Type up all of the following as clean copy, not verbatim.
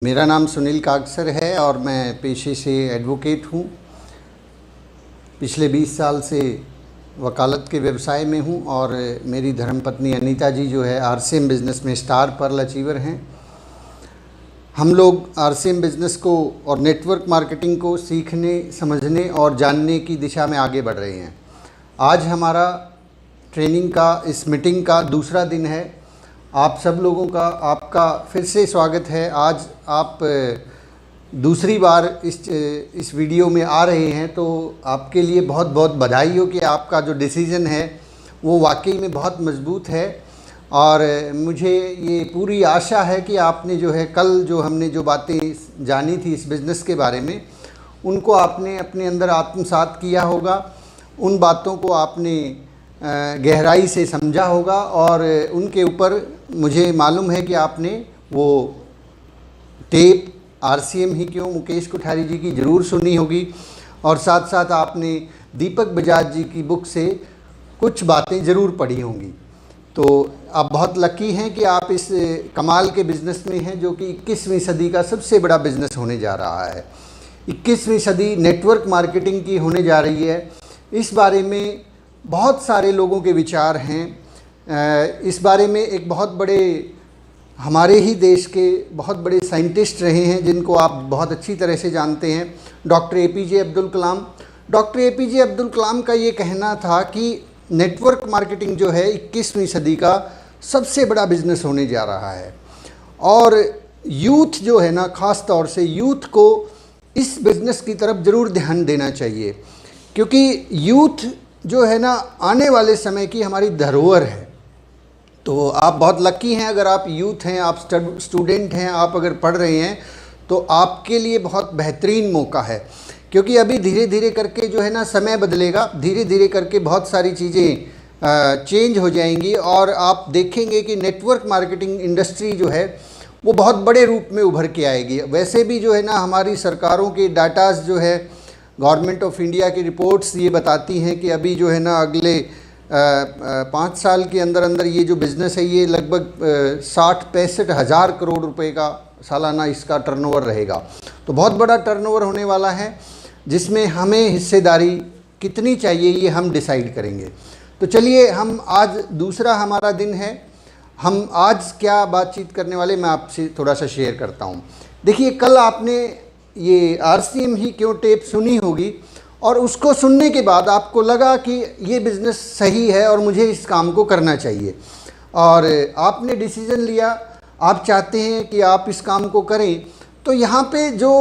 मेरा नाम सुनील कागसर है और मैं पेशे से एडवोकेट हूँ। पिछले 20 साल से वकालत के व्यवसाय में हूँ और मेरी धर्मपत्नी अनीता जी जो है आरसीएम बिज़नेस में स्टार पर्ल अचीवर हैं। हम लोग आरसीएम बिज़नेस को और नेटवर्क मार्केटिंग को सीखने, समझने और जानने की दिशा में आगे बढ़ रहे हैं। आज हमारा ट्रेनिंग का, इस मीटिंग का दूसरा दिन है। आप सब लोगों का आपका फिर से स्वागत है। आज आप दूसरी बार इस वीडियो में आ रहे हैं तो आपके लिए बहुत बहुत बधाई हो कि आपका जो डिसीज़न है वो वाकई में बहुत मजबूत है। और मुझे ये पूरी आशा है कि आपने जो है कल जो हमने जो बातें जानी थी इस बिज़नेस के बारे में, उनको आपने अपने अंदर आत्मसात किया होगा। उन बातों को आपने गहराई से समझा होगा और उनके ऊपर मुझे मालूम है कि आपने वो टेप आरसीएम ही क्यों मुकेश कोठारी जी की ज़रूर सुनी होगी और साथ साथ आपने दीपक बजाज जी की बुक से कुछ बातें ज़रूर पढ़ी होंगी। तो आप बहुत लकी हैं कि आप इस कमाल के बिज़नेस में हैं जो कि 21वीं सदी का सबसे बड़ा बिज़नेस होने जा रहा है। 21वीं सदी नेटवर्क मार्केटिंग की होने जा रही है। इस बारे में बहुत सारे लोगों के विचार हैं। इस बारे में एक बहुत बड़े हमारे ही देश के बहुत बड़े साइंटिस्ट रहे हैं जिनको आप बहुत अच्छी तरह से जानते हैं, doctor APJ Abdul Kalam. Doctor APJ Abdul Kalam का ये कहना था कि नेटवर्क मार्केटिंग जो है 21वीं सदी का सबसे बड़ा बिज़नेस होने जा रहा है और यूथ जो है ना, ख़ास तौर से यूथ को इस बिज़नेस की तरफ ज़रूर ध्यान देना चाहिए, क्योंकि यूथ जो है ना आने वाले समय की हमारी धरोहर है। तो आप बहुत लकी हैं अगर आप यूथ हैं, आप स्टूडेंट हैं, आप अगर पढ़ रहे हैं तो आपके लिए बहुत बेहतरीन मौका है, क्योंकि अभी धीरे धीरे करके जो है ना समय बदलेगा, धीरे धीरे करके बहुत सारी चीज़ें चेंज हो जाएंगी और आप देखेंगे कि नेटवर्क मार्केटिंग इंडस्ट्री जो है वो बहुत बड़े रूप में उभर के आएगी। वैसे भी जो है ना हमारी सरकारों के डाटाज जो है, गवर्नमेंट ऑफ इंडिया की रिपोर्ट्स ये बताती हैं कि अभी जो है ना अगले 5 साल के अंदर अंदर ये जो बिज़नेस है ये लगभग 60-65 हज़ार करोड़ रुपए का सालाना इसका टर्नओवर रहेगा। तो बहुत बड़ा टर्नओवर होने वाला है, जिसमें हमें हिस्सेदारी कितनी चाहिए ये हम डिसाइड करेंगे। तो चलिए, हम आज दूसरा हमारा दिन है। हम आज क्या बातचीत करने वाले, मैं आपसे थोड़ा सा शेयर करता हूँ। देखिए, कल आपने ये आरसीएम ही क्यों टेप सुनी होगी और उसको सुनने के बाद आपको लगा कि ये बिज़नेस सही है और मुझे इस काम को करना चाहिए और आपने डिसीज़न लिया, आप चाहते हैं कि आप इस काम को करें। तो यहाँ पे जो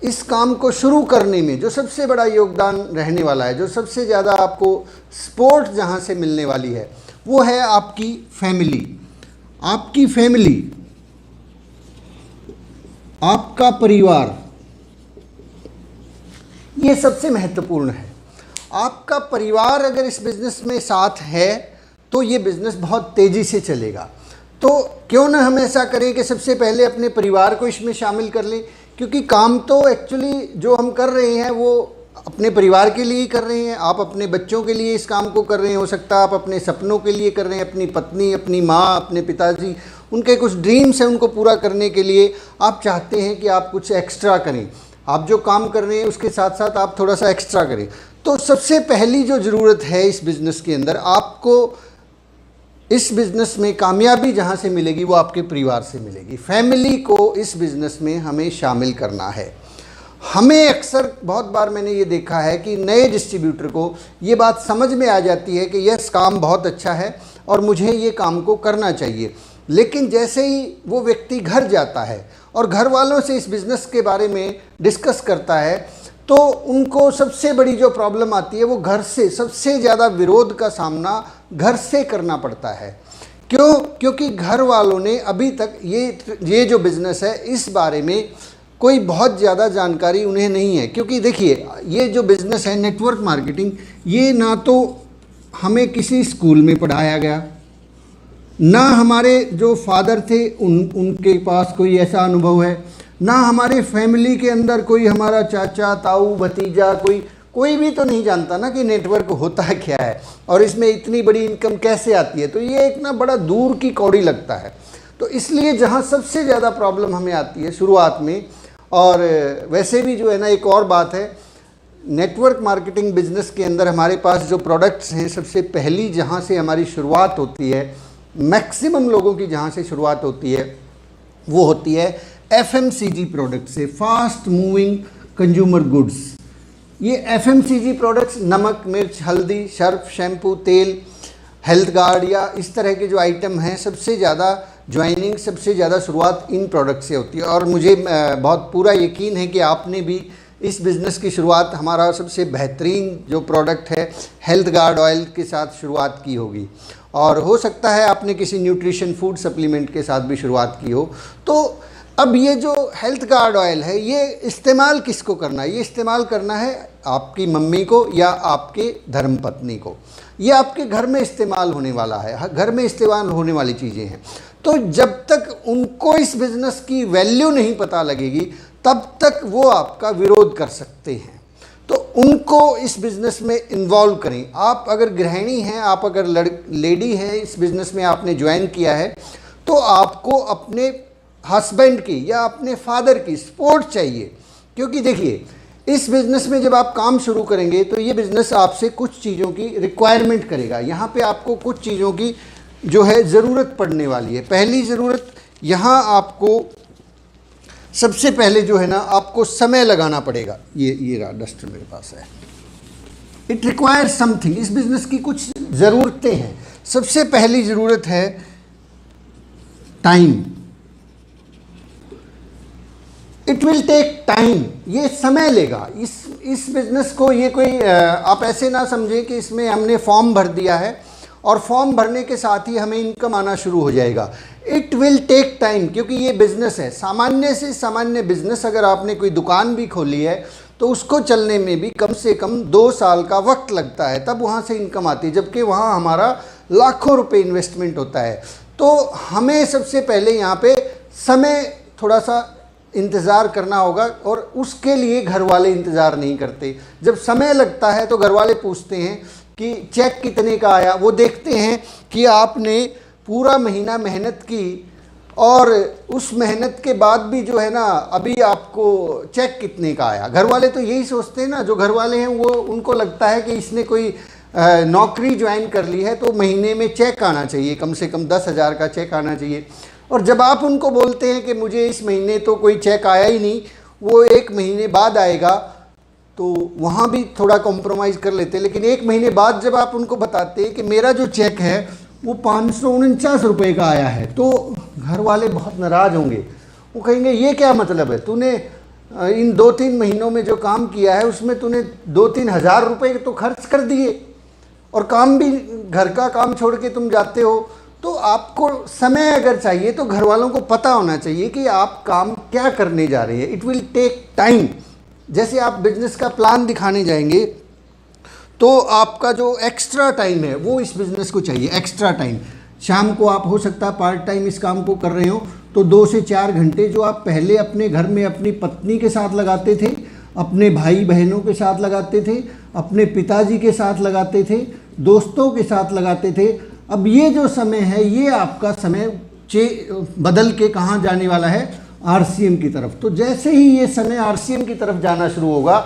इस काम को शुरू करने में जो सबसे बड़ा योगदान रहने वाला है, जो सबसे ज़्यादा आपको सपोर्ट जहाँ से मिलने वाली है, वो है आपकी फैमिली। आपकी फैमिली, आपका परिवार, ये सबसे महत्वपूर्ण है। आपका परिवार अगर इस बिज़नेस में साथ है तो ये बिज़नेस बहुत तेज़ी से चलेगा। तो क्यों ना हम ऐसा करें कि सबसे पहले अपने परिवार को इसमें शामिल कर लें, क्योंकि काम तो एक्चुअली जो हम कर रहे हैं वो अपने परिवार के लिए ही कर रहे हैं। आप अपने बच्चों के लिए इस काम को कर रहे हैं, हो सकता है आप अपने सपनों के लिए कर रहे हैं, अपनी पत्नी, अपनी माँ, अपने पिताजी, उनके कुछ ड्रीम्स हैं, उनको पूरा करने के लिए आप चाहते हैं कि आप कुछ एक्स्ट्रा करें। आप जो काम कर रहे हैं उसके साथ साथ आप थोड़ा सा एक्स्ट्रा करें। तो सबसे पहली जो ज़रूरत है इस बिज़नेस के अंदर, आपको इस बिज़नेस में कामयाबी जहाँ से मिलेगी वो आपके परिवार से मिलेगी। फैमिली को इस बिज़नेस में हमें शामिल करना है। हमें अक्सर बहुत बार मैंने ये देखा है कि नए डिस्ट्रीब्यूटर को ये बात समझ में आ जाती है कि यस, काम बहुत अच्छा है और मुझे ये काम को करना चाहिए, लेकिन जैसे ही वो व्यक्ति घर जाता है और घर वालों से इस बिज़नेस के बारे में डिस्कस करता है तो उनको सबसे बड़ी जो प्रॉब्लम आती है वो घर से, सबसे ज़्यादा विरोध का सामना घर से करना पड़ता है। क्यों? क्योंकि घर वालों ने अभी तक ये जो बिज़नेस है इस बारे में कोई बहुत ज़्यादा जानकारी उन्हें नहीं है। क्योंकि देखिए, ये जो बिज़नेस है नेटवर्क मार्केटिंग, ये ना तो हमें किसी स्कूल में पढ़ाया गया, ना हमारे जो फादर थे उनके पास कोई ऐसा अनुभव है, ना हमारे फैमिली के अंदर कोई हमारा चाचा, ताऊ, भतीजा, कोई भी तो नहीं जानता ना कि नेटवर्क होता है क्या है और इसमें इतनी बड़ी इनकम कैसे आती है। तो ये एक ना बड़ा दूर की कौड़ी लगता है। तो इसलिए जहाँ सबसे ज़्यादा प्रॉब्लम हमें आती है शुरुआत में, और वैसे भी जो है ना एक और बात है, नेटवर्क मार्केटिंग बिजनेस के अंदर हमारे पास जो प्रोडक्ट्स हैं, सबसे पहली जहाँ से हमारी शुरुआत होती है, मैक्सिमम लोगों की जहाँ से शुरुआत होती है वो होती है FMCG प्रोडक्ट से, फास्ट मूविंग कंज्यूमर गुड्स। ये FMCG प्रोडक्ट्स नमक, मिर्च, हल्दी, सर्फ, शैम्पू, तेल, हेल्थ गार्ड या इस तरह के जो आइटम हैं, सबसे ज़्यादा ज्वाइनिंग, सबसे ज़्यादा शुरुआत इन प्रोडक्ट से होती है। और मुझे बहुत पूरा यकीन है कि आपने भी इस बिज़नेस की शुरुआत हमारा सबसे बेहतरीन जो प्रोडक्ट है हेल्थ गार्ड ऑयल के साथ शुरुआत की होगी, और हो सकता है आपने किसी न्यूट्रिशन फूड सप्लीमेंट के साथ भी शुरुआत की हो। तो अब ये जो हेल्थ गार्ड ऑयल है, ये इस्तेमाल किसको करना है? ये इस्तेमाल करना है आपकी मम्मी को या आपके धर्मपत्नी को। ये आपके घर में इस्तेमाल होने वाला है, घर में इस्तेमाल होने वाली चीज़ें हैं। तो जब तक उनको इस बिज़नेस की वैल्यू नहीं पता लगेगी, तब तक वो आपका विरोध कर सकते हैं। तो उनको इस बिज़नेस में इन्वॉल्व करें। आप अगर गृहिणी हैं, आप अगर लेडी हैं, इस बिज़नेस में आपने ज्वाइन किया है, तो आपको अपने हस्बैंड की या अपने फादर की सपोर्ट चाहिए। क्योंकि देखिए, इस बिज़नेस में जब आप काम शुरू करेंगे तो ये बिज़नेस आपसे कुछ चीज़ों की रिक्वायरमेंट करेगा। यहाँ पे आपको कुछ चीज़ों की जो है ज़रूरत पड़ने वाली है। पहली ज़रूरत, यहाँ आपको सबसे पहले जो है ना, आपको समय लगाना पड़ेगा। ये रहा डस्टर मेरे पास है। It requires something. इस बिज़नेस की कुछ ज़रूरतें हैं। सबसे पहली ज़रूरत है time. It will take time. ये समय लेगा। इस बिज़नेस को ये कोई आप ऐसे ना समझें कि इसमें हमने फॉर्म भर दिया है और फॉर्म भरने के साथ ही हमें इनकम आना शुरू हो जाएगा। इट विल टेक टाइम, क्योंकि ये बिज़नेस है। सामान्य से सामान्य बिज़नेस अगर आपने कोई दुकान भी खोली है तो उसको चलने में भी कम से कम 2 साल का वक्त लगता है, तब वहाँ से इनकम आती है, जबकि वहाँ हमारा लाखों रुपए इन्वेस्टमेंट होता है। तो हमें सबसे पहले यहाँ पे समय थोड़ा सा इंतज़ार करना होगा, और उसके लिए घर वाले इंतज़ार नहीं करते। जब समय लगता है तो घर वाले पूछते हैं कि चेक कितने का आया। वो देखते हैं कि आपने पूरा महीना मेहनत की और उस मेहनत के बाद भी जो है ना, अभी आपको चेक कितने का आया। घर वाले तो यही सोचते हैं ना, जो घर वाले हैं वो, उनको लगता है कि इसने कोई नौकरी ज्वाइन कर ली है तो महीने में चेक आना चाहिए, कम से कम 10,000 का चेक आना चाहिए। और जब आप उनको बोलते हैं कि मुझे इस महीने तो कोई चेक आया ही नहीं, वो 1 महीने बाद आएगा, तो वहाँ भी थोड़ा कॉम्प्रोमाइज़ कर लेते हैं। लेकिन 1 महीने बाद जब आप उनको बताते हैं कि मेरा जो चेक है वो 549 रुपये का आया है, तो घर वाले बहुत नाराज़ होंगे। वो कहेंगे ये क्या मतलब है, तूने इन 2-3 महीनों में जो काम किया है उसमें तूने 2-3 हज़ार रुपये तो खर्च कर दिए, और काम भी, घर का काम छोड़ के तुम जाते हो। तो आपको समय अगर चाहिए तो घर वालों को पता होना चाहिए कि आप काम क्या करने जा रहे हैं। It will take time. जैसे आप बिजनेस का प्लान दिखाने जाएंगे तो आपका जो एक्स्ट्रा टाइम है वो इस बिज़नेस को चाहिए। एक्स्ट्रा टाइम, शाम को आप हो सकता है पार्ट टाइम इस काम को कर रहे हो, तो 2 से 4 घंटे जो आप पहले अपने घर में अपनी पत्नी के साथ लगाते थे, अपने भाई बहनों के साथ लगाते थे, अपने पिताजी के साथ लगाते थे, दोस्तों के साथ लगाते थे, अब ये जो समय है ये आपका समय बदल के कहाँ जाने वाला है, RCM की तरफ। तो जैसे ही ये समय RCM की तरफ जाना शुरू होगा,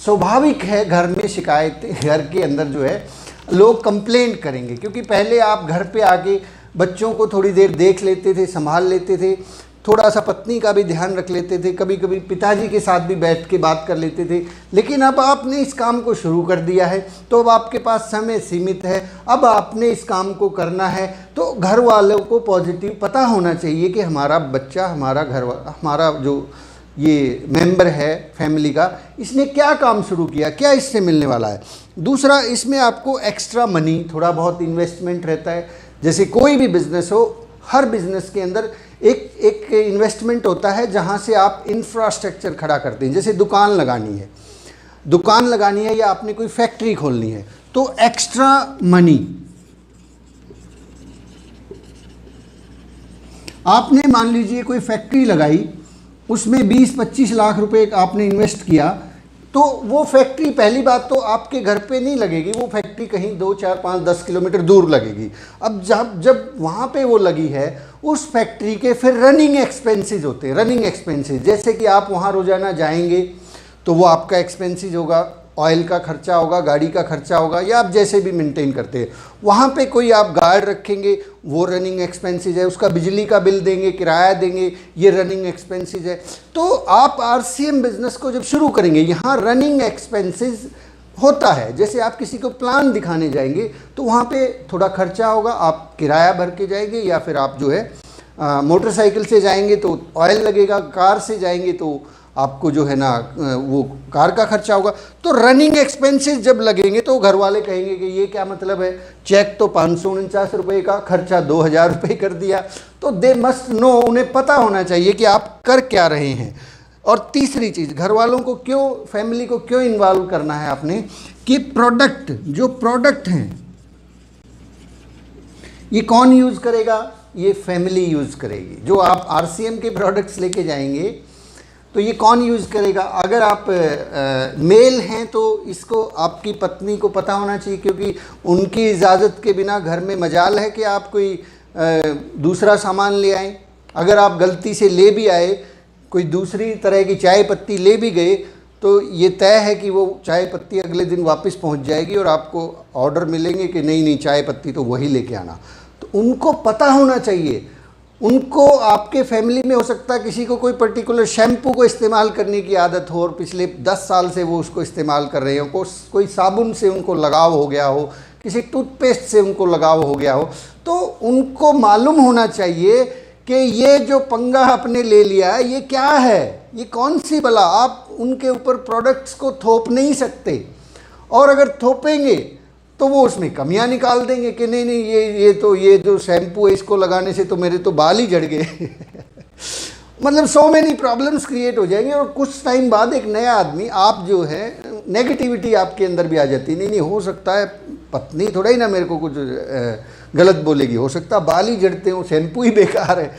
स्वाभाविक है घर में शिकायतें, घर के अंदर जो है लोग कंप्लेंट करेंगे। क्योंकि पहले आप घर पे आके बच्चों को थोड़ी देर देख लेते थे, संभाल लेते थे, थोड़ा सा पत्नी का भी ध्यान रख लेते थे, कभी कभी पिताजी के साथ भी बैठ के बात कर लेते थे। लेकिन अब आपने इस काम को शुरू कर दिया है तो अब आपके पास समय सीमित है, अब आपने इस काम को करना है। तो घर वालों को पॉजिटिव पता होना चाहिए कि हमारा बच्चा, हमारा जो ये मेंबर है फैमिली का, इसने क्या काम शुरू किया, क्या इससे मिलने वाला है। दूसरा, इसमें आपको एक्स्ट्रा मनी, थोड़ा बहुत इन्वेस्टमेंट रहता है। जैसे कोई भी बिज़नेस हो, हर बिज़नेस के अंदर एक इन्वेस्टमेंट होता है जहाँ से आप इंफ्रास्ट्रक्चर खड़ा करते हैं। जैसे दुकान लगानी है या आपने कोई फैक्ट्री खोलनी है, तो एक्स्ट्रा मनी आपने, मान लीजिए कोई फैक्ट्री लगाई, उसमें 20-25 लाख रुपए आपने इन्वेस्ट किया, तो वो फैक्ट्री पहली बात तो आपके घर पे नहीं लगेगी, वो फैक्ट्री कहीं 2, 4, 5, 10 किलोमीटर दूर लगेगी। अब जब वहाँ पे वो लगी है, उस फैक्ट्री के फिर रनिंग एक्सपेंसेस होते हैं। रनिंग एक्सपेंसेस जैसे कि आप वहाँ रोज़ाना जाएंगे तो वो आपका एक्सपेंसेस होगा, ऑयल का खर्चा होगा, गाड़ी का खर्चा होगा, या आप जैसे भी मेंटेन करते हैं। वहाँ पे कोई आप गार्ड रखेंगे, वो रनिंग एक्सपेंसेस है। उसका बिजली का बिल देंगे, किराया देंगे, ये रनिंग एक्सपेंसेस है। तो आप आरसीएम बिजनेस को जब शुरू करेंगे, यहाँ रनिंग एक्सपेंसेस होता है। जैसे आप किसी को प्लान दिखाने जाएंगे तो वहाँ पे थोड़ा खर्चा होगा, आप किराया भर के जाएंगे, या फिर आप जो है मोटरसाइकिल से जाएंगे तो ऑयल लगेगा, कार से जाएंगे तो आपको जो है ना वो कार का खर्चा होगा। तो रनिंग एक्सपेंसेस जब लगेंगे तो घर वाले कहेंगे कि ये क्या मतलब है, चेक तो 549 रुपये का, खर्चा 2000 रुपये कर दिया। तो दे मस्ट नो, उन्हें पता होना चाहिए कि आप कर क्या रहे हैं। और तीसरी चीज़, घर वालों को क्यों, फैमिली को क्यों इन्वॉल्व करना है आपने, कि प्रोडक्ट, जो प्रोडक्ट हैं ये कौन यूज़ करेगा, ये फैमिली यूज़ करेगी। जो आप आरसीएम के प्रोडक्ट्स लेके जाएंगे तो ये कौन यूज़ करेगा। अगर आप मेल हैं तो इसको आपकी पत्नी को पता होना चाहिए, क्योंकि उनकी इजाज़त के बिना घर में मजाल है कि आप कोई दूसरा सामान ले आएँ। अगर आप गलती से ले भी आए, कोई दूसरी तरह की चाय पत्ती ले भी गए, तो ये तय है कि वो चाय पत्ती अगले दिन वापस पहुंच जाएगी और आपको ऑर्डर मिलेंगे कि नहीं नहीं, चाय पत्ती तो वही लेके आना। तो उनको पता होना चाहिए। उनको, आपके फैमिली में हो सकता है किसी को कोई पर्टिकुलर शैम्पू को इस्तेमाल करने की आदत हो और पिछले 10 साल से वो उसको इस्तेमाल कर रहे हो, कोई साबुन से उनको लगाव हो गया हो, किसी टूथपेस्ट से उनको लगाव हो गया हो। तो उनको मालूम होना चाहिए कि ये जो पंगा आपने ले लिया है ये क्या है, ये कौन सी बला। आप उनके ऊपर प्रोडक्ट्स को थोप नहीं सकते, और अगर थोपेंगे तो वो उसमें कमियां निकाल देंगे कि नहीं नहीं, ये जो शैम्पू है इसको लगाने से तो मेरे तो बाल ही झड़ गए मतलब सो मेनी प्रॉब्लम्स क्रिएट हो जाएंगे। और कुछ टाइम बाद एक नया आदमी, आप जो है नेगेटिविटी आपके अंदर भी आ जाती है। नहीं नहीं, हो सकता है पत्नी थोड़ा ही ना मेरे को कुछ गलत बोलेगी, हो सकता है बाल ही झड़ते हो, शैम्पू ही बेकार है।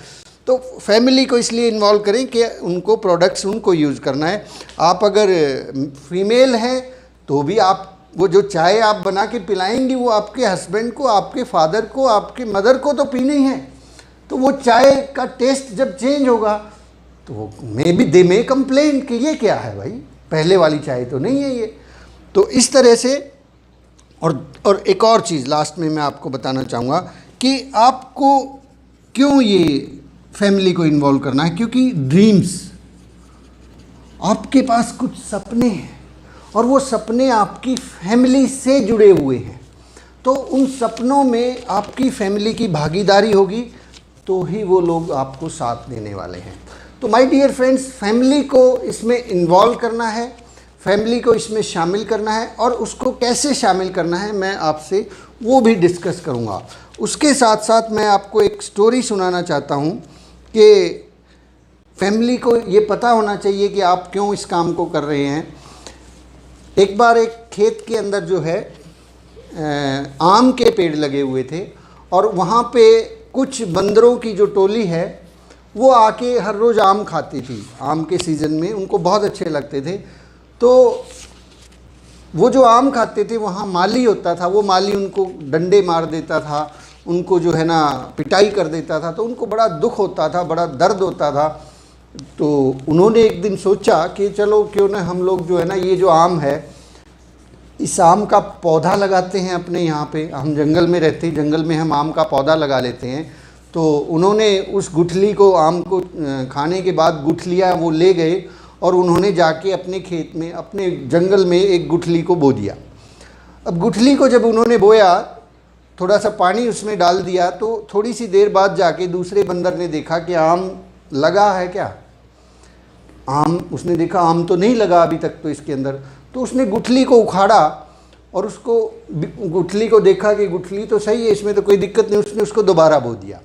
तो फैमिली को इसलिए इन्वॉल्व करें कि उनको प्रोडक्ट्स उनको यूज़ करना है। आप अगर फीमेल हैं तो भी आप वो जो चाय आप बना के पिलाएंगी वो आपके हस्बैंड को, आपके फादर को, आपके मदर को तो पीनी है। तो वो चाय का टेस्ट जब चेंज होगा तो दे मे कंप्लेन कि ये क्या है भाई, पहले वाली चाय तो नहीं है ये। तो इस तरह से। और एक और चीज़ लास्ट में मैं आपको बताना चाहूँगा कि आपको क्यों ये फैमिली को इन्वॉल्व करना है, क्योंकि ड्रीम्स, आपके पास कुछ सपने हैं और वो सपने आपकी फैमिली से जुड़े हुए हैं। तो उन सपनों में आपकी फैमिली की भागीदारी होगी तो ही वो लोग आपको साथ देने वाले हैं। तो माय डियर फ्रेंड्स, फैमिली को इसमें इन्वॉल्व करना है, फैमिली को इसमें शामिल करना है, और उसको कैसे शामिल करना है मैं आपसे वो भी डिस्कस करूँगा। उसके साथ साथ मैं आपको एक स्टोरी सुनाना चाहता हूँ कि फैमिली को ये पता होना चाहिए कि आप क्यों इस काम को कर रहे हैं। एक बार एक खेत के अंदर जो है आम के पेड़ लगे हुए थे, और वहाँ पे कुछ बंदरों की जो टोली है वो आके हर रोज़ आम खाती थी। आम के सीज़न में उनको बहुत अच्छे लगते थे। तो वो जो आम खाते थे वहाँ माली होता था, वो माली उनको डंडे मार देता था, उनको जो है ना पिटाई कर देता था। तो उनको बड़ा दुख होता था, बड़ा दर्द होता था। तो उन्होंने एक दिन सोचा कि चलो क्यों ना हम लोग जो है ना ये जो आम है, इस आम का पौधा लगाते हैं अपने यहाँ पे। हम जंगल में रहते हैं, जंगल में हम आम का पौधा लगा लेते हैं। तो उन्होंने उस गुठली को, आम को खाने के बाद गुठलियाँ वो ले गए और उन्होंने जाके अपने खेत में, अपने जंगल में एक गुठली को बो दिया। अब गुठली को जब उन्होंने बोया, थोड़ा सा पानी उसमें डाल दिया, तो थोड़ी सी देर बाद जाके दूसरे बंदर ने देखा कि आम लगा है क्या। आम, उसने देखा आम तो नहीं लगा अभी तक तो इसके अंदर। तो उसने गुठली को उखाड़ा और उसको, गुठली को देखा कि गुठली तो सही है, इसमें तो कोई दिक्कत नहीं। उसने उसको दोबारा बो दिया,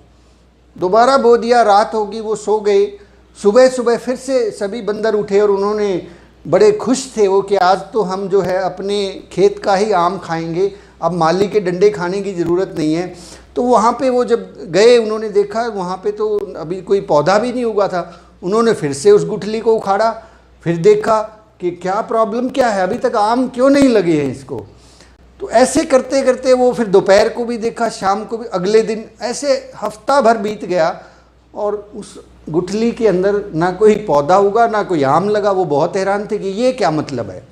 दोबारा बो दिया। रात होगी, वो सो गए। सुबह सुबह फिर से सभी बंदर उठे और उन्होंने, बड़े खुश थे वो कि आज तो हम जो है अपने खेत का ही आम खाएंगे, अब माली के डंडे खाने की ज़रूरत नहीं है। तो वहाँ पे वो जब गए, उन्होंने देखा वहाँ पे तो अभी कोई पौधा भी नहीं उगा था। उन्होंने फिर से उस गुठली को उखाड़ा, फिर देखा कि क्या प्रॉब्लम क्या है, अभी तक आम क्यों नहीं लगे हैं इसको। तो ऐसे करते करते वो फिर दोपहर को भी देखा, शाम को भी, अगले दिन, ऐसे हफ्ता भर बीत गया और उस गुठली के अंदर ना कोई पौधा उगा, ना कोई आम लगा। वो बहुत हैरान थे कि ये क्या मतलब है।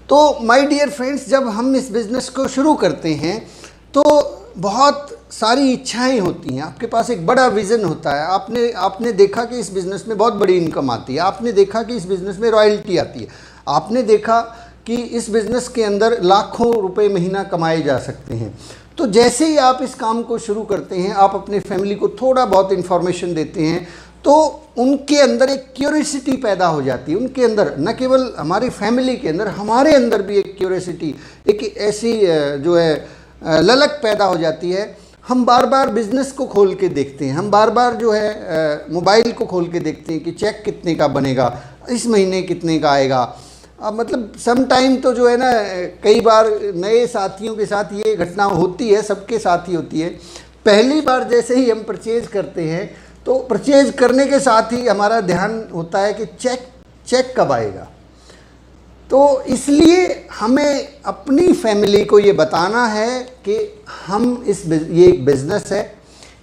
तो माय डियर फ्रेंड्स, जब हम इस बिज़नेस को शुरू करते हैं तो बहुत सारी इच्छाएं होती हैं। आपके पास एक बड़ा विज़न होता है। आपने देखा कि इस बिज़नेस में बहुत बड़ी इनकम आती है, आपने देखा कि इस बिज़नेस में रॉयल्टी आती है, आपने देखा कि इस बिज़नेस के अंदर लाखों रुपए महीना कमाए जा सकते हैं। तो जैसे ही आप इस काम को शुरू करते हैं, आप अपने फैमिली को थोड़ा बहुत इन्फॉर्मेशन देते हैं, तो उनके अंदर एक क्यूरियोसिटी पैदा हो जाती है। उनके अंदर, न केवल हमारी फैमिली के अंदर, हमारे अंदर भी एक क्यूरियोसिटी, एक ऐसी जो है ललक पैदा हो जाती है। हम बार बार बिज़नेस को खोल के देखते हैं, हम बार बार जो है मोबाइल को खोल के देखते हैं कि चेक कितने का बनेगा, इस महीने कितने का आएगा। अब मतलब सम टाइम तो जो है ना, कई बार नए साथियों के साथ ये घटना होती है, सबके साथ ही होती है। पहली बार जैसे ही हम परचेज़ करते हैं तो परचेज़ करने के साथ ही हमारा ध्यान होता है कि चेक कब आएगा। तो इसलिए हमें अपनी फैमिली को ये बताना है कि ये एक बिज़नेस है,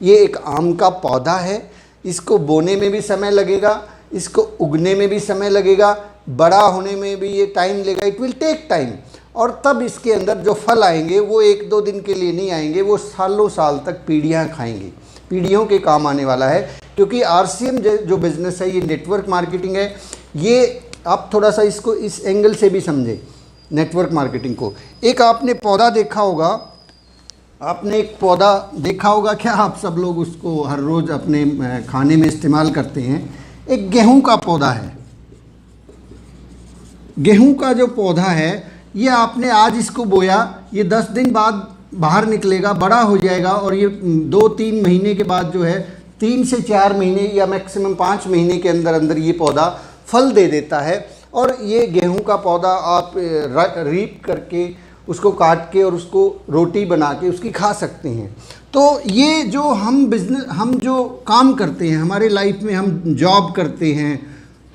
ये एक आम का पौधा है, इसको बोने में भी समय लगेगा, इसको उगने में भी समय लगेगा, बड़ा होने में भी ये टाइम लगेगा, इट विल टेक टाइम। और तब इसके अंदर जो फल आएंगे वो एक दो दिन के लिए नहीं आएंगे, वो सालों साल तक पीढ़ियाँ खाएंगे, पीढ़ियों के काम आने वाला है। क्योंकि आरसीएम जो बिज़नेस है, ये नेटवर्क मार्केटिंग है। ये आप थोड़ा सा इसको इस एंगल से भी समझें, नेटवर्क मार्केटिंग को। एक आपने पौधा देखा होगा, आपने एक पौधा देखा होगा क्या, आप सब लोग उसको हर रोज़ अपने खाने में इस्तेमाल करते हैं। एक गेहूं का पौधा है। गेहूं का जो पौधा है, ये आपने आज इसको बोया, ये 10 दिन बाद बाहर निकलेगा, बड़ा हो जाएगा, और ये 2-3 महीने के बाद जो है, 3 से 4 महीने या मैक्सिमम 5 महीने के अंदर अंदर ये पौधा फल दे देता है। और ये गेहूं का पौधा आप रीप करके, उसको काट के और उसको रोटी बना के उसकी खा सकते हैं। तो ये जो हम जो काम करते हैं हमारे लाइफ में, हम जॉब करते हैं,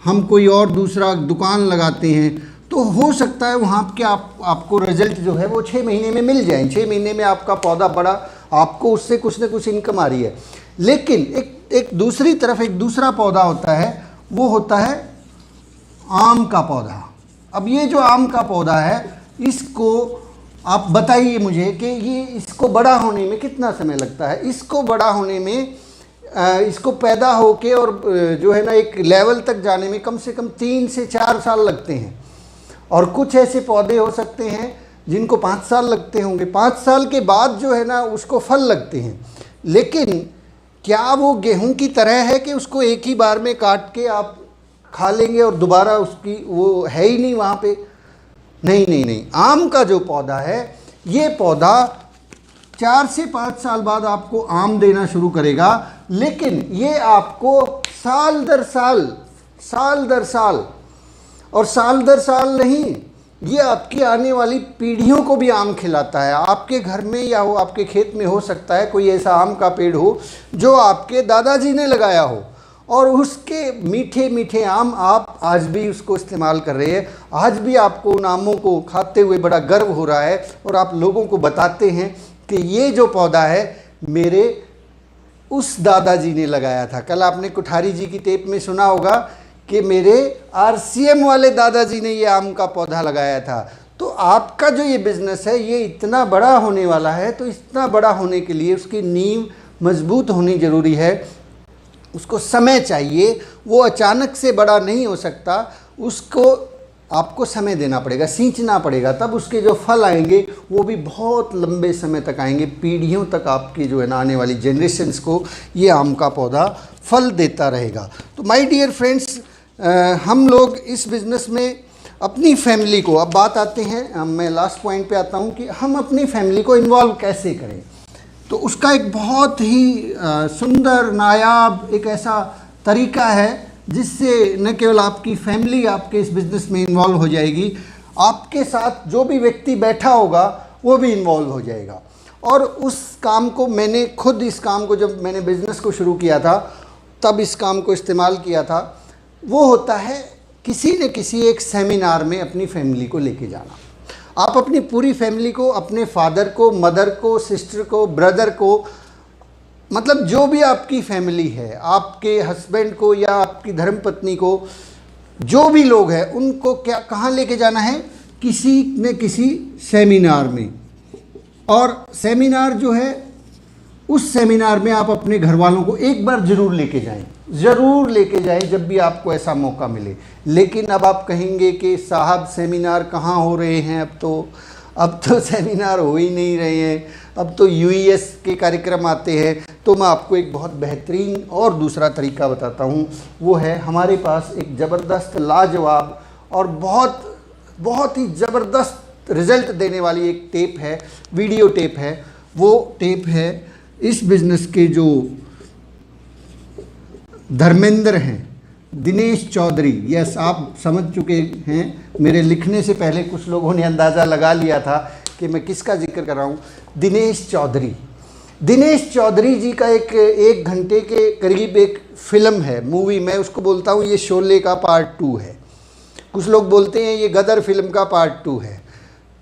हम कोई और दूसरा दुकान लगाते हैं, तो हो सकता है वहाँ के आपको रिजल्ट जो है वो 6 महीने में मिल जाए। 6 महीने में आपका पौधा बड़ा, आपको उससे कुछ ना कुछ इनकम आ रही है। लेकिन एक दूसरी तरफ एक दूसरा पौधा होता है, वो होता है आम का पौधा। अब ये जो आम का पौधा है, इसको आप बताइए मुझे कि ये इसको बड़ा होने में कितना समय लगता है। इसको बड़ा होने में, इसको पैदा होके और जो है ना एक लेवल तक जाने में कम से कम 3 से 4 साल लगते हैं। और कुछ ऐसे पौधे हो सकते हैं जिनको 5 साल लगते होंगे। 5 साल के बाद जो है ना उसको फल लगते हैं। लेकिन क्या वो गेहूं की तरह है कि उसको एक ही बार में काट के आप खा लेंगे और दोबारा उसकी वो है ही नहीं वहाँ पे? नहीं। आम का जो पौधा है, ये पौधा 4 से 5 साल बाद आपको आम देना शुरू करेगा। लेकिन ये आपको साल दर साल और साल दर साल नहीं, ये आपकी आने वाली पीढ़ियों को भी आम खिलाता है। आपके घर में या हो आपके खेत में हो सकता है कोई ऐसा आम का पेड़ हो जो आपके दादाजी ने लगाया हो, और उसके मीठे मीठे आम आप आज भी उसको इस्तेमाल कर रहे हैं। आज भी आपको उन आमों को खाते हुए बड़ा गर्व हो रहा है, और आप लोगों को बताते हैं कि ये जो पौधा है मेरे उस दादाजी ने लगाया था। कल आपने कुठारी जी की टेप में सुना होगा कि मेरे आरसीएम वाले दादाजी ने ये आम का पौधा लगाया था। तो आपका जो ये बिज़नेस है, ये इतना बड़ा होने वाला है, तो इतना बड़ा होने के लिए उसकी नींव मजबूत होनी ज़रूरी है। उसको समय चाहिए, वो अचानक से बड़ा नहीं हो सकता। उसको आपको समय देना पड़ेगा, सींचना पड़ेगा, तब उसके जो फल आएंगे वो भी बहुत लंबे समय तक आएंगे। पीढ़ियों तक आपकी जो है ना आने वाली जनरेशन्स को ये आम का पौधा फल देता रहेगा। तो माय डियर फ्रेंड्स, हम लोग इस बिज़नेस में अपनी फैमिली को, अब बात आते हैं, मैं लास्ट पॉइंट पे आता हूँ कि हम अपनी फैमिली को इन्वॉल्व कैसे करें। तो उसका एक बहुत ही सुंदर नायाब एक ऐसा तरीका है जिससे न केवल आपकी फैमिली आपके इस बिज़नेस में इन्वॉल्व हो जाएगी, आपके साथ जो भी व्यक्ति बैठा होगा वो भी इन्वॉल्व हो जाएगा। और उस काम को मैंने खुद, इस काम को जब मैंने बिज़नेस को शुरू किया था तब इस काम को इस्तेमाल किया था। वो होता है किसी न किसी एक सेमिनार में अपनी फैमिली को लेके जाना। आप अपनी पूरी फैमिली को, अपने फादर को, मदर को, सिस्टर को, ब्रदर को, मतलब जो भी आपकी फैमिली है, आपके हस्बैंड को या आपकी धर्मपत्नी को, जो भी लोग हैं उनको क्या कहाँ लेके जाना है? किसी न किसी सेमिनार में। और सेमिनार जो है, उस सेमिनार में आप अपने घर वालों को एक बार ज़रूर लेके जाएं, ज़रूर लेके जाएं जब भी आपको ऐसा मौका मिले। लेकिन अब आप कहेंगे कि साहब सेमिनार कहाँ हो रहे हैं, अब तो सेमिनार हो ही नहीं रहे हैं, अब तो यूईएस के कार्यक्रम आते हैं। तो मैं आपको एक बहुत बेहतरीन और दूसरा तरीका बताता हूँ। वो है, हमारे पास एक ज़बरदस्त, लाजवाब और बहुत ही ज़बरदस्त रिज़ल्ट देने वाली एक टेप है, वीडियो टेप है। वो टेप है इस बिज़नेस के जो धर्मेंद्र हैं, दिनेश चौधरी। यस, आप समझ चुके हैं, मेरे लिखने से पहले कुछ लोगों ने अंदाज़ा लगा लिया था कि मैं किसका जिक्र कर रहा हूँ। दिनेश चौधरी जी का एक घंटे के करीब एक फ़िल्म है, मूवी। मैं उसको बोलता हूँ ये शोले का पार्ट 2 है, कुछ लोग बोलते हैं ये गदर फिल्म का पार्ट 2 है।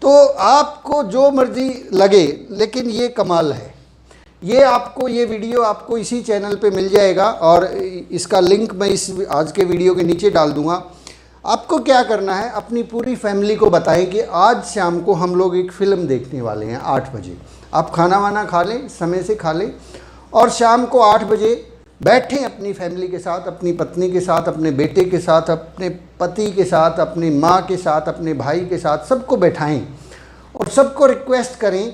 तो आपको जो मर्ज़ी लगे, लेकिन ये कमाल है। ये वीडियो आपको इसी चैनल पे मिल जाएगा और इसका लिंक मैं इस आज के वीडियो के नीचे डाल दूंगा। आपको क्या करना है, अपनी पूरी फैमिली को बताएं कि आज शाम को हम लोग एक फ़िल्म देखने वाले हैं 8 बजे। आप खाना वाना खा लें, समय से खा लें, और शाम को 8 बजे बैठें अपनी फैमिली के साथ, अपनी पत्नी के साथ, अपने बेटे के साथ, अपने पति के साथ, अपनी माँ के साथ, अपने भाई के साथ, सबको बैठाएं और सबको रिक्वेस्ट करें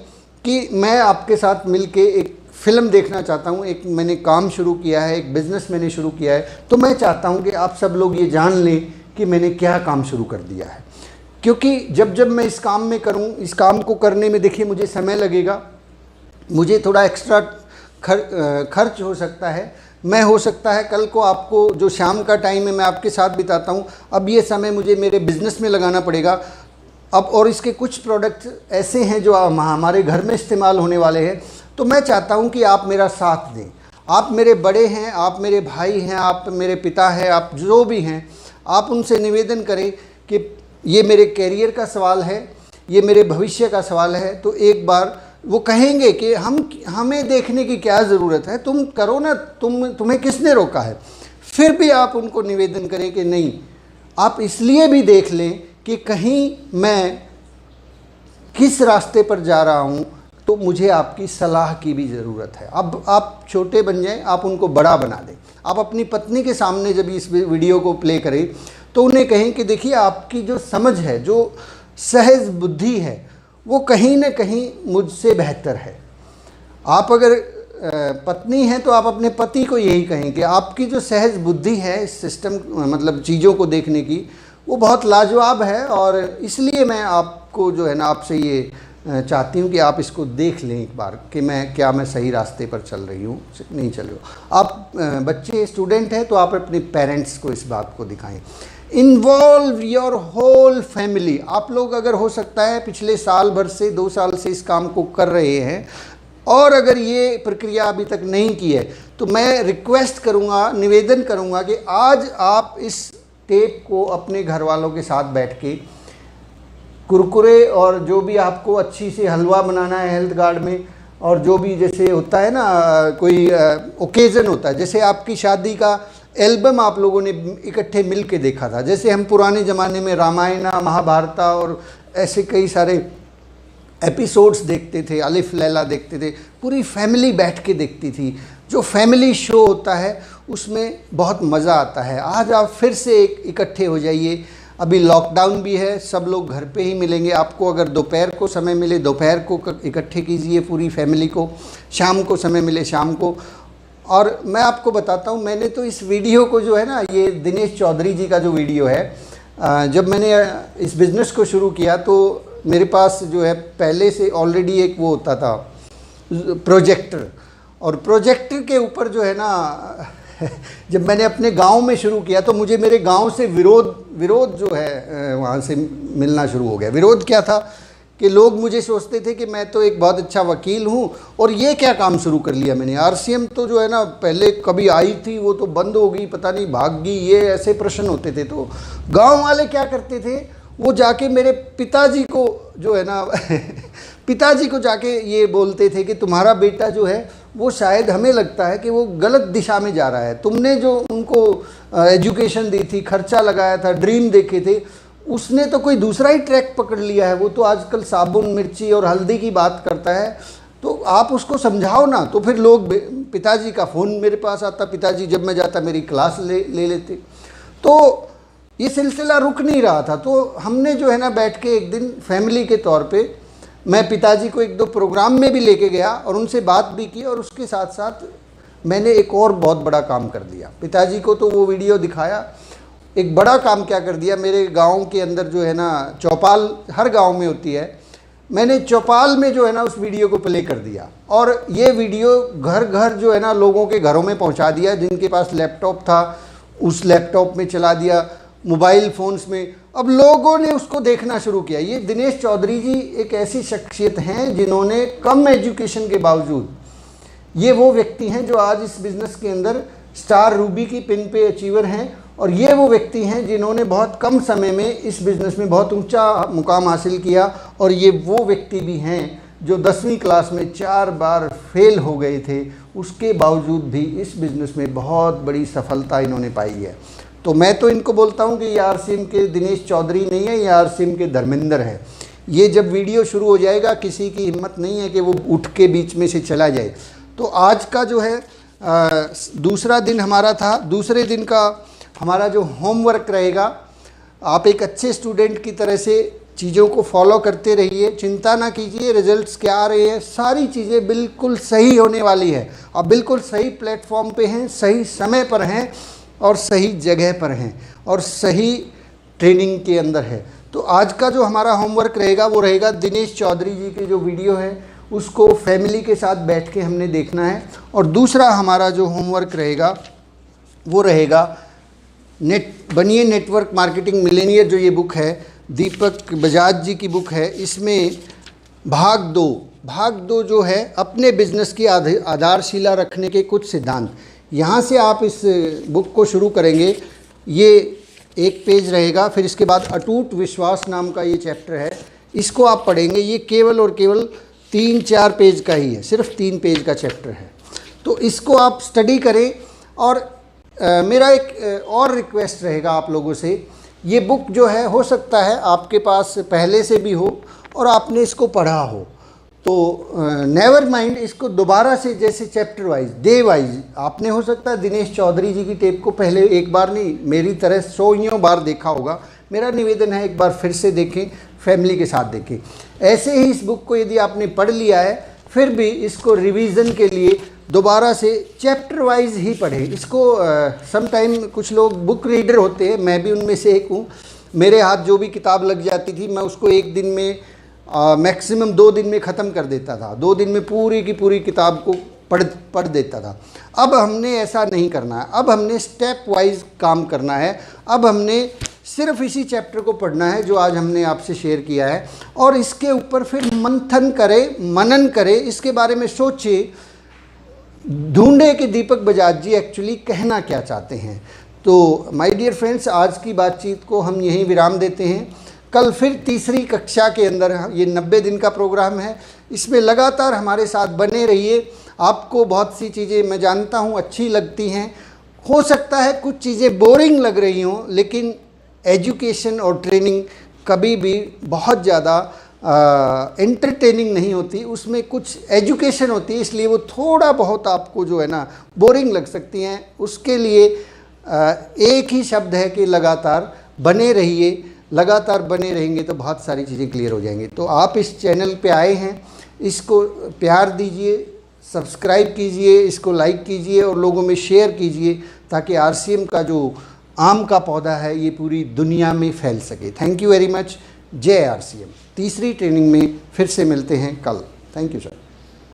कि मैं आपके साथ मिलके एक फ़िल्म देखना चाहता हूँ। एक मैंने काम शुरू किया है, एक बिज़नेस मैंने शुरू किया है, तो मैं चाहता हूँ कि आप सब लोग ये जान लें कि मैंने क्या काम शुरू कर दिया है। क्योंकि जब मैं इस काम में करूँ, इस काम को करने में देखिए मुझे समय लगेगा, मुझे थोड़ा एक्स्ट्रा खर्च हो सकता है। मैं हो सकता है कल को आपको जो शाम का टाइम है मैं आपके साथ बिताता हूँ, अब ये समय मुझे मेरे बिज़नेस में लगाना पड़ेगा। अब और इसके कुछ प्रोडक्ट्स ऐसे हैं जो हमारे घर में इस्तेमाल होने वाले हैं। तो मैं चाहता हूं कि आप मेरा साथ दें। आप मेरे बड़े हैं, आप मेरे भाई हैं, आप मेरे पिता हैं, आप जो भी हैं, आप उनसे निवेदन करें कि ये मेरे कैरियर का सवाल है, ये मेरे भविष्य का सवाल है। तो एक बार वो कहेंगे कि हमें देखने की क्या ज़रूरत है, तुम करो ना, तुम्हें किसने रोका है। फिर भी आप उनको निवेदन करें कि नहीं, आप इसलिए भी देख लें कि कहीं मैं किस रास्ते पर जा रहा हूँ, तो मुझे आपकी सलाह की भी ज़रूरत है। अब आप छोटे बन जाएं, आप उनको बड़ा बना दें। आप अपनी पत्नी के सामने जब इस वीडियो को प्ले करें तो उन्हें कहें कि देखिए, आपकी जो समझ है, जो सहज बुद्धि है, वो कहीं ना कहीं मुझसे बेहतर है। आप अगर पत्नी हैं तो आप अपने पति को यही कहें कि आपकी जो सहज बुद्धि है इस सिस्टम, मतलब चीज़ों को देखने की, वो बहुत लाजवाब है। और इसलिए मैं आपको जो है ना, आपसे ये चाहती हूँ कि आप इसको देख लें एक बार कि मैं सही रास्ते पर चल रही हूँ, नहीं चल रही हूँ। आप बच्चे स्टूडेंट हैं तो आप अपने पेरेंट्स को इस बात को दिखाएं। Involve your whole family. आप लोग अगर हो सकता है पिछले साल भर से, 2 साल से इस काम को कर रहे हैं और अगर ये प्रक्रिया अभी तक नहीं की है, तो मैं रिक्वेस्ट करूँगा, निवेदन करूँगा कि आज आप इस टेप को अपने घर वालों के साथ बैठ के कुरकुरे और जो भी आपको अच्छी सी हलवा बनाना है हेल्थ गार्ड में, और जो भी जैसे होता है ना, कोई ओकेज़न होता है, जैसे आपकी शादी का एल्बम आप लोगों ने इकट्ठे मिल के देखा था, जैसे हम पुराने ज़माने में रामायण, महाभारत और ऐसे कई सारे एपिसोड्स देखते थे, अलिफ लैला देखते थे, पूरी फैमिली बैठ के देखती थी। जो फैमिली शो होता है उसमें बहुत मज़ा आता है। आज आप फिर से इकट्ठे हो जाइए। अभी लॉकडाउन भी है, सब लोग घर पे ही मिलेंगे। आपको अगर दोपहर को समय मिले, दोपहर को इकट्ठे कीजिए पूरी फैमिली को, शाम को समय मिले शाम को। और मैं आपको बताता हूँ, मैंने तो इस वीडियो को जो है ना, ये दिनेश चौधरी जी का जो वीडियो है, जब मैंने इस बिज़नेस को शुरू किया तो मेरे पास जो है पहले से ऑलरेडी एक वो होता था प्रोजेक्टर, और प्रोजेक्टर के ऊपर जो है ना जब मैंने अपने गांव में शुरू किया तो मुझे मेरे गांव से विरोध जो है वहाँ से मिलना शुरू हो गया। विरोध क्या था कि लोग मुझे सोचते थे कि मैं तो एक बहुत अच्छा वकील हूँ और ये क्या काम शुरू कर लिया मैंने, आरसीएम तो जो है ना पहले कभी आई थी वो तो बंद हो गई, पता नहीं भाग गई, ये ऐसे प्रश्न होते थे। तो गांव वाले क्या करते थे, वो जाके मेरे पिताजी को जो है ना पिताजी को जाके ये बोलते थे कि तुम्हारा बेटा जो है वो शायद हमें लगता है कि वो गलत दिशा में जा रहा है, तुमने जो उनको एजुकेशन दी थी, खर्चा लगाया था, ड्रीम देखे थे, उसने तो कोई दूसरा ही ट्रैक पकड़ लिया है, वो तो आजकल साबुन मिर्ची और हल्दी की बात करता है, तो आप उसको समझाओ ना। तो फिर लोग, पिताजी का फ़ोन मेरे पास आता, पिताजी जब मैं जाता मेरी क्लास ले लेते। तो ये सिलसिला रुक नहीं रहा था। तो हमने जो है ना बैठ के एक दिन फैमिली के तौर पे मैं पिताजी को 1-2 प्रोग्राम में भी लेके गया और उनसे बात भी की, और उसके साथ साथ मैंने एक और बहुत बड़ा काम कर दिया। पिताजी को तो वो वीडियो दिखाया, एक बड़ा काम क्या कर दिया, मेरे गांव के अंदर जो है ना चौपाल हर गांव में होती है, मैंने चौपाल में जो है ना उस वीडियो को प्ले कर दिया, और ये वीडियो घर घर जो है ना लोगों के घरों में पहुंचा दिया। जिनके पास लैपटॉप था उस लैपटॉप में चला दिया, मोबाइल फ़ोन्स में, अब लोगों ने उसको देखना शुरू किया। ये दिनेश चौधरी जी एक ऐसी शख्सियत हैं जिन्होंने कम एजुकेशन के बावजूद, ये वो व्यक्ति हैं जो आज इस बिज़नेस के अंदर स्टार रूबी की पिन पे अचीवर हैं, और ये वो व्यक्ति हैं जिन्होंने बहुत कम समय में इस बिज़नेस में बहुत ऊंचा मुकाम हासिल किया, और ये वो व्यक्ति भी हैं जो 10वीं क्लास में 4 बार फेल हो गए थे, उसके बावजूद भी इस बिज़नेस में बहुत बड़ी सफलता इन्होंने पाई है। तो मैं तो इनको बोलता हूँ कि ये आरसीएम के दिनेश चौधरी नहीं है, ये आरसीएम के धर्मेंद्र है। ये जब वीडियो शुरू हो जाएगा किसी की हिम्मत नहीं है कि वो उठ के बीच में से चला जाए। तो आज का जो है दूसरा दिन हमारा था, दूसरे दिन का हमारा जो होमवर्क रहेगा, आप एक अच्छे स्टूडेंट की तरह से चीज़ों को फॉलो करते रहिए, चिंता ना कीजिए रिजल्ट्स क्या आ रहे हैं, सारी चीज़ें बिल्कुल सही होने वाली है। आप बिल्कुल सही प्लेटफॉर्म पे हैं, सही समय पर हैं और सही जगह पर हैं और सही ट्रेनिंग के अंदर है। तो आज का जो हमारा होमवर्क रहेगा वो रहेगा दिनेश चौधरी जी की जो वीडियो है उसको फैमिली के साथ बैठ के हमने देखना है। और दूसरा हमारा जो होमवर्क रहेगा वो रहेगा बनिए नेटवर्क मार्केटिंग मिलेनियर, जो ये बुक है दीपक बजाज जी की बुक है, इसमें भाग दो जो है अपने बिजनेस की आधारशिला रखने के कुछ सिद्धांत, यहाँ से आप इस बुक को शुरू करेंगे। ये एक पेज रहेगा, फिर इसके बाद अटूट विश्वास नाम का ये चैप्टर है, इसको आप पढ़ेंगे। ये केवल और केवल 3-4 पेज का ही है, सिर्फ 3 पेज का चैप्टर है। तो इसको आप स्टडी करें। और मेरा एक और रिक्वेस्ट रहेगा आप लोगों से, ये बुक जो है हो सकता है आपके पास पहले से भी हो और आपने इसको पढ़ा हो, तो नेवर माइंड, इसको दोबारा से जैसे चैप्टर वाइज, डे वाइज, आपने हो सकता है दिनेश चौधरी जी की टेप को पहले एक बार नहीं मेरी तरह 100 बार देखा होगा। मेरा निवेदन है एक बार फिर से देखें, फैमिली के साथ देखें। ऐसे ही इस बुक को यदि आपने पढ़ लिया है फिर भी इसको रिवीजन के लिए दोबारा से चैप्टर वाइज ही पढ़ें इसको। सम टाइम कुछ लोग बुक रीडर होते हैं, मैं भी उनमें से एक हूँ। मेरे हाथ जो भी किताब लग जाती थी मैं उसको एक दिन में मैक्सिमम 2 दिन में ख़त्म कर देता था, 2 दिन में पूरी की पूरी किताब को पढ़ देता था। अब हमने ऐसा नहीं करना है, अब हमने स्टेप वाइज काम करना है। अब हमने सिर्फ इसी चैप्टर को पढ़ना है जो आज हमने आपसे शेयर किया है, और इसके ऊपर फिर मंथन करें, मनन करें, इसके बारे में सोचें, ढूंढे कि दीपक बजाज जी एक्चुअली कहना क्या चाहते हैं। तो माय डियर फ्रेंड्स, आज की बातचीत को हम यहीं विराम देते हैं। कल फिर तीसरी कक्षा के अंदर, ये 90 दिन का प्रोग्राम है, इसमें लगातार हमारे साथ बने रहिए। आपको बहुत सी चीज़ें मैं जानता हूँ अच्छी लगती हैं, हो सकता है कुछ चीज़ें बोरिंग लग रही हों, लेकिन एजुकेशन और ट्रेनिंग कभी भी बहुत ज़्यादा एंटरटेनिंग नहीं होती, उसमें कुछ एजुकेशन होती है, इसलिए वो थोड़ा बहुत आपको जो है ना बोरिंग लग सकती हैं। उसके लिए एक ही शब्द है कि लगातार बने रहिए। लगातार बने रहेंगे तो बहुत सारी चीज़ें क्लियर हो जाएंगी। तो आप इस चैनल पे आए हैं, इसको प्यार दीजिए, सब्सक्राइब कीजिए, इसको लाइक कीजिए और लोगों में शेयर कीजिए, ताकि आरसीएम का जो आम का पौधा है ये पूरी दुनिया में फैल सके। Thank you very much. जय आरसीएम। तीसरी ट्रेनिंग में फिर से मिलते हैं कल। Thank you sir.